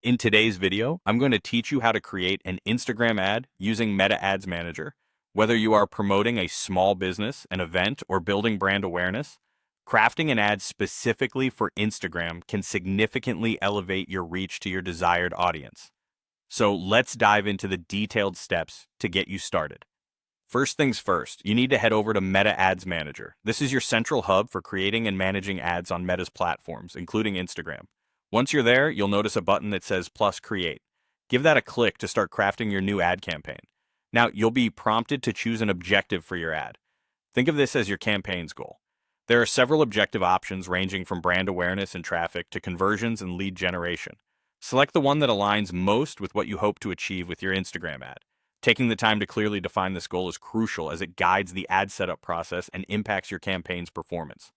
In today's video, I'm going to teach you how to create an Instagram ad using Meta Ads Manager. Whether you are promoting a small business, an event, or building brand awareness, crafting an ad specifically for Instagram can significantly elevate your reach to your desired audience. So let's dive into the detailed steps to get you started. First things first, you need to head over to Meta Ads Manager. This is your central hub for creating and managing ads on Meta's platforms, including Instagram. Once you're there, you'll notice a button that says Plus Create. Give that a click to start crafting your new ad campaign. Now, you'll be prompted to choose an objective for your ad. Think of this as your campaign's goal. There are several objective options ranging from brand awareness and traffic to conversions and lead generation. Select the one that aligns most with what you hope to achieve with your Instagram ad. Taking the time to clearly define this goal is crucial as it guides the ad setup process and impacts your campaign's performance.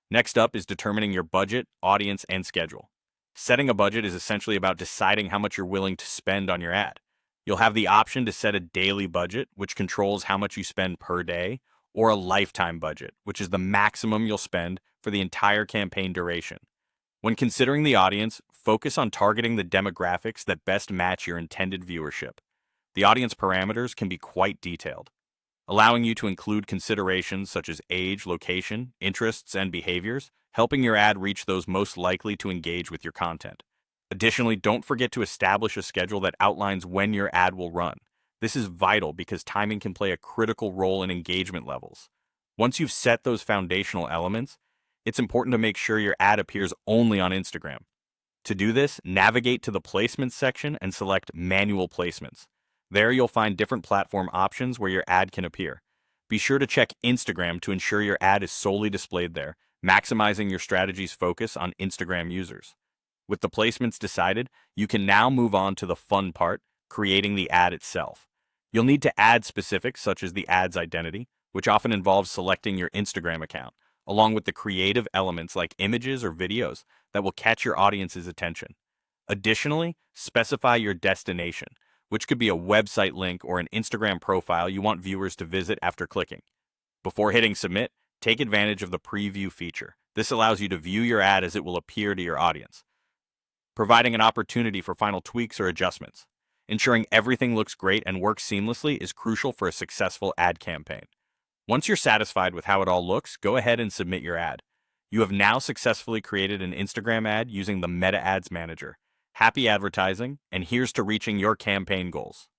Next up is determining your budget, audience, and schedule. Setting a budget is essentially about deciding how much you're willing to spend on your ad. You'll have the option to set a daily budget, which controls how much you spend per day, or a lifetime budget, which is the maximum you'll spend for the entire campaign duration. When considering the audience, focus on targeting the demographics that best match your intended viewership. The audience parameters can be quite detailed, allowing you to include considerations such as age, location, interests, and behaviors, helping your ad reach those most likely to engage with your content. Additionally, don't forget to establish a schedule that outlines when your ad will run. This is vital because timing can play a critical role in engagement levels. Once you've set those foundational elements, it's important to make sure your ad appears only on Instagram. To do this, navigate to the Placements section and select Manual Placements. There you'll find different platform options where your ad can appear. Be sure to check Instagram to ensure your ad is solely displayed there, maximizing your strategy's focus on Instagram users. With the placements decided, you can now move on to the fun part, creating the ad itself. You'll need to add specifics such as the ad's identity, which often involves selecting your Instagram account, along with the creative elements like images or videos that will catch your audience's attention. Additionally, specify your destination, which could be a website link or an Instagram profile you want viewers to visit after clicking. Before hitting submit, take advantage of the preview feature. This allows you to view your ad as it will appear to your audience, providing an opportunity for final tweaks or adjustments. Ensuring everything looks great and works seamlessly is crucial for a successful ad campaign. Once you're satisfied with how it all looks, go ahead and submit your ad. You have now successfully created an Instagram ad using the Meta Ads Manager. Happy advertising, and here's to reaching your campaign goals.